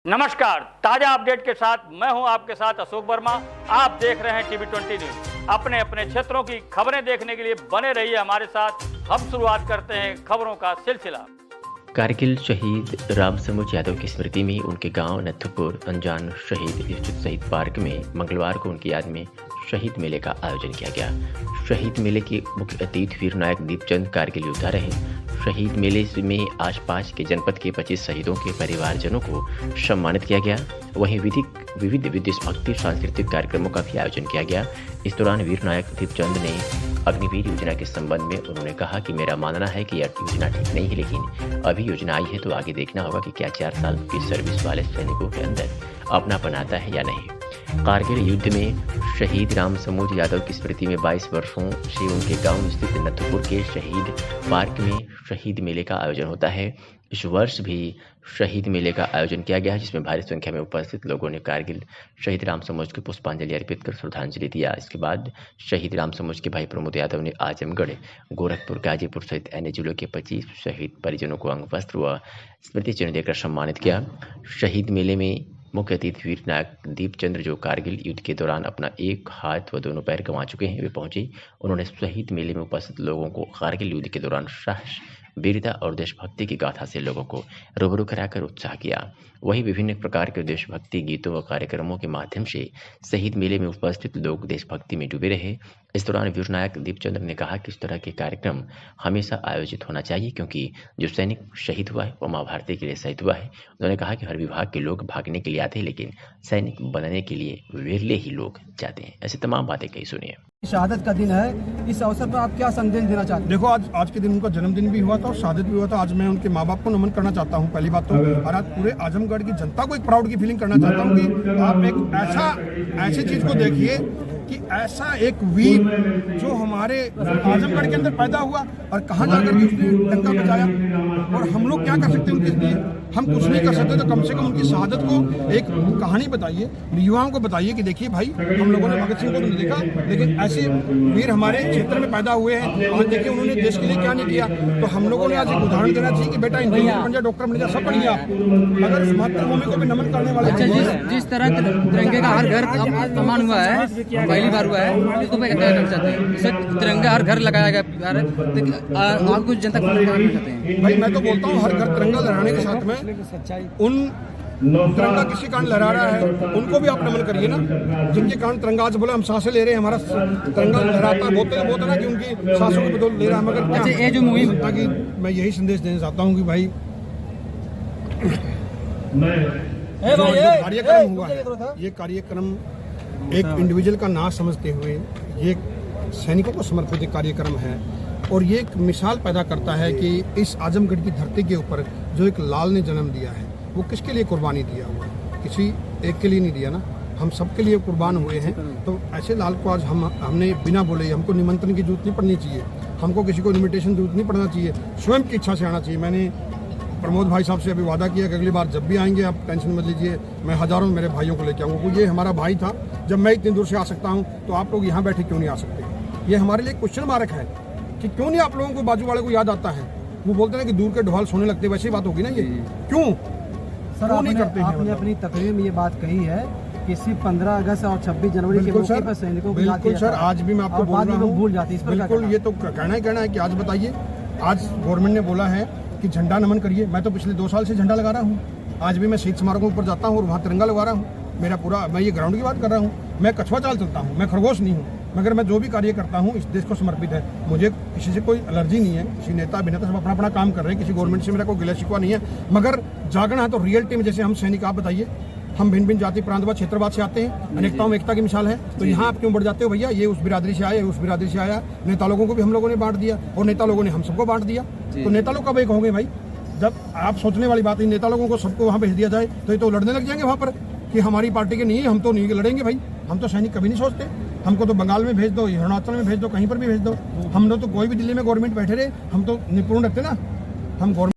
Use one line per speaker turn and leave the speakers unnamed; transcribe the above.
नमस्कार, ताजा अपडेट के साथ मैं हूं आपके साथ अशोक वर्मा। आप देख रहे हैं टीवी 20 न्यूज। अपने अपने क्षेत्रों की खबरें देखने के लिए बने रहिए हमारे साथ। हम शुरुआत करते हैं खबरों का सिलसिला।
कारगिल शहीद रामसमुच यादव की स्मृति में उनके गांव नथुपुर अनजान शहीद शहीद पार्क में मंगलवार को उनकी याद में शहीद मेले का आयोजन किया गया। शहीद मेले के मुख्य अतिथि वीर नायक दीपचंद कारगिल योद्धा रहे। शहीद मेले में आसपास के जनपद के 25 शहीदों के परिवारजनों को सम्मानित किया गया। वहीं विविध देशभक्ति सांस्कृतिक कार्यक्रमों का भी आयोजन किया गया। इस दौरान वीर नायक दीपचंद ने अग्निवीर योजना के संबंध में उन्होंने कहा कि मेरा मानना है कि यह योजना ठीक नहीं है, लेकिन अभी योजना आई है तो आगे देखना होगा कि क्या 4 साल की सर्विस वाले सैनिकों के अंदर अपनापन आता है या नहीं। कारगिल युद्ध में शहीद रामसमुच यादव की स्मृति में 22 वर्षों से उनके गांव स्थित नथुपुर के शहीद पार्क में शहीद मेले का आयोजन होता है। इस वर्ष भी शहीद मेले का आयोजन किया गया है, जिसमें भारी संख्या में उपस्थित लोगों ने कारगिल शहीद रामसमुच को पुष्पांजलि अर्पित कर श्रद्धांजलि दिया। इसके बाद शहीद रामसमुच के भाई प्रमोद यादव ने आजमगढ़, गोरखपुर, गाजीपुर सहित अन्य जिलों के 25 शहीद परिजनों को अंग वस्त्र व स्मृति चिन्ह देकर सम्मानित किया। शहीद मेले में मुख्य अतिथि वीर नायक दीपचंद्र, जो कारगिल युद्ध के दौरान अपना एक हाथ व दोनों पैर गंवा चुके हैं, वे पहुंचे। उन्होंने शहीद मेले में उपस्थित लोगों को कारगिल युद्ध के दौरान साहस, वीरता और देशभक्ति की गाथा से लोगों को रूबरू कराकर उत्साह किया। वहीं विभिन्न प्रकार के देशभक्ति गीतों व कार्यक्रमों के माध्यम से शहीद मेले में उपस्थित लोग देशभक्ति में डूबे रहे। इस दौरान वीर नायक दीपचंद्र ने कहा कि इस तरह के कार्यक्रम हमेशा आयोजित होना चाहिए, क्योंकि जो सैनिक शहीद हुआ है वो माँ भारती के लिए शहीद हुआ है। उन्होंने कहा कि हर विभाग के लोग भागने के लिए आते हैं, लेकिन सैनिक बनने के लिए विरले ही लोग जाते हैं। ऐसी तमाम बातें कही सुनिए।
शहादत का दिन है, इस अवसर पर आप क्या संदेश देना चाहते हैं?
देखो, आज के दिन उनका जन्मदिन भी हुआ था और शहादत भी हुआ था। आज मैं उनके माँ बाप को नमन करना चाहता हूँ पहली बात तो, और आज पूरे आजमगढ़ की जनता को एक प्राउड की फीलिंग करना चाहता हूँ कि आप एक ऐसी चीज को देखिए कि ऐसा एक वीर जो हमारे आजमगढ़ के अंदर पैदा हुआ और कहाँ जाकर के उसने डंका बजाया, और हम लोग क्या कर सकते हैं उनके लिए? हम कुछ नहीं कर सकते, तो कम से कम उनकी शहादत को एक कहानी बताइए, युवाओं को बताइए कि देखिए भाई, हम लोगों ने भगत सिंह को नहीं देखा, लेकिन ऐसे वीर हमारे क्षेत्र में पैदा हुए हैं और देखिए उन्होंने देश के लिए क्या नहीं किया। तो हम लोगों ने आज एक उदाहरण देना चाहिए कि बेटा इंजीनियर बन जा, डॉक्टर बन जा, सब बनिए आप, मगर इस मातृभूमि को भी नमन करने वाले।
जिस तरह तिरंगे का हर घर सम्मान हुआ है, पहली बार हुआ है, इसको मैं कहना चाहते हैं तिरंगा हर घर लगाया गया है, आप कुछ जनता को चाहते हैं?
भाई मैं तो बोलता हूँ हर घर तिरंगा लहराने के साथ में उन तिरंगा किसी कारण लहरा रहा है उनको भी आप नमन करिए ना, जिनके कारण तिरंगा आज बोला हम सांसें ले रहे हैं, हमारा तिरंगा लहराता बोलते ना कि उनकी सांसों को बदौलत ले रहा है, मगर क्या
ये जो मुहिम
ताकि मैं यही संदेश देना चाहता हूँ कि भाई कार्यक्रम हुआ है, ये कार्यक्रम एक इंडिविजुअल का ना समझते हुए ये सैनिकों को समर्पित एक कार्यक्रम है, और ये एक मिसाल पैदा करता है कि इस आजमगढ़ की धरती के ऊपर जो एक लाल ने जन्म दिया है वो किसके लिए कुर्बानी दिया हुआ, किसी एक के लिए नहीं दिया ना, हम सबके लिए कुर्बान हुए हैं। तो ऐसे लाल को आज हमने बिना बोले, हमको निमंत्रण की जरूरत नहीं पड़नी चाहिए, हमको किसी को इन्विटेशन जरूरत नहीं पड़ना चाहिए, स्वयं की इच्छा से आना चाहिए। मैंने प्रमोद भाई साहब से अभी वादा किया कि अगली बार जब भी आएंगे आप टेंशन मत लीजिए, मैं हजारों मेरे भाइयों को लेकर आऊँगा, क्योंकि ये हमारा भाई था। जब मैं इतनी दूर से आ सकता हूँ तो आप लोग यहाँ बैठे क्यों नहीं आ सकते? ये हमारे लिए क्वेश्चन मार्क है कि क्यों नहीं आप लोगों को बाजू वाले को याद आता है। वो बोलते हैं कि दूर के ढोल सोने लगते, वैसी बात होगी ना ये, क्यों
सर
नहीं करते हैं?
आपने अपनी तकरीर में ये बात कही है कि सिर्फ 15 अगस्त और 26 जनवरी के मौके पर सैनिकों को
बिल्कुल सर, आज भी मैं आपको बोल रहा हूँ,
भूल जाते हैं।
बिल्कुल ये तो कहना है कि आज बताइए, आज गवर्नमेंट ने बोला है कि झंडा नमन करिए। मैं तो पिछले 2 साल से झंडा लगा रहा हूँ, आज भी मैं शहीद स्मारकों पर जाता हूँ और वहाँ तिरंगा लगा रहा हूँ। मेरा पूरा, मैं ये ग्राउंड की बात कर रहा हूँ, मैं कछुआ चाल चलता हूँ, मैं खरगोश नहीं हूँ, मगर मैं जो भी कार्य करता हूँ इस देश को समर्पित है। मुझे किसी से कोई एलर्जी नहीं है, किसी नेता अभिनेता सब अपना अपना काम कर रहे हैं, किसी गवर्नमेंट से मेरा कोई गिला शिकवा नहीं है, मगर जागना है तो रियलिटी में, जैसे हम सैनिक, आप बताइए, हम भिन्न भिन्न जाति प्रांतवाद क्षेत्रवाद से आते हैं, अनेकताओं में एकता की मिसाल है, तो यहाँ आप क्यों बढ़ जाते हो भैया? ये उस बिरादरी से आया, उस बिरादरी से आया। नेता लोगों को भी हम लोगों ने बांट दिया और नेता लोगों ने हम सबको बांट दिया, तो नेता लोग कब एक होंगे भाई? जब आप सोचने वाली बात है, नेता लोगों को सबको वहाँ भेज दिया जाए तो ये तो लड़ने लग जाएंगे वहाँ पर कि हमारी पार्टी के नहीं, हम तो नहीं लड़ेंगे भाई। हम तो सैनिक कभी नहीं सोचते, हमको तो बंगाल में भेज दो, अरुणाचल में भेज दो, कहीं पर भी भेज दो, हम लोग तो कोई भी दिल्ली में गवर्नमेंट बैठे रहे, हम तो निपुण रखते ना, हम गवर्नमेंट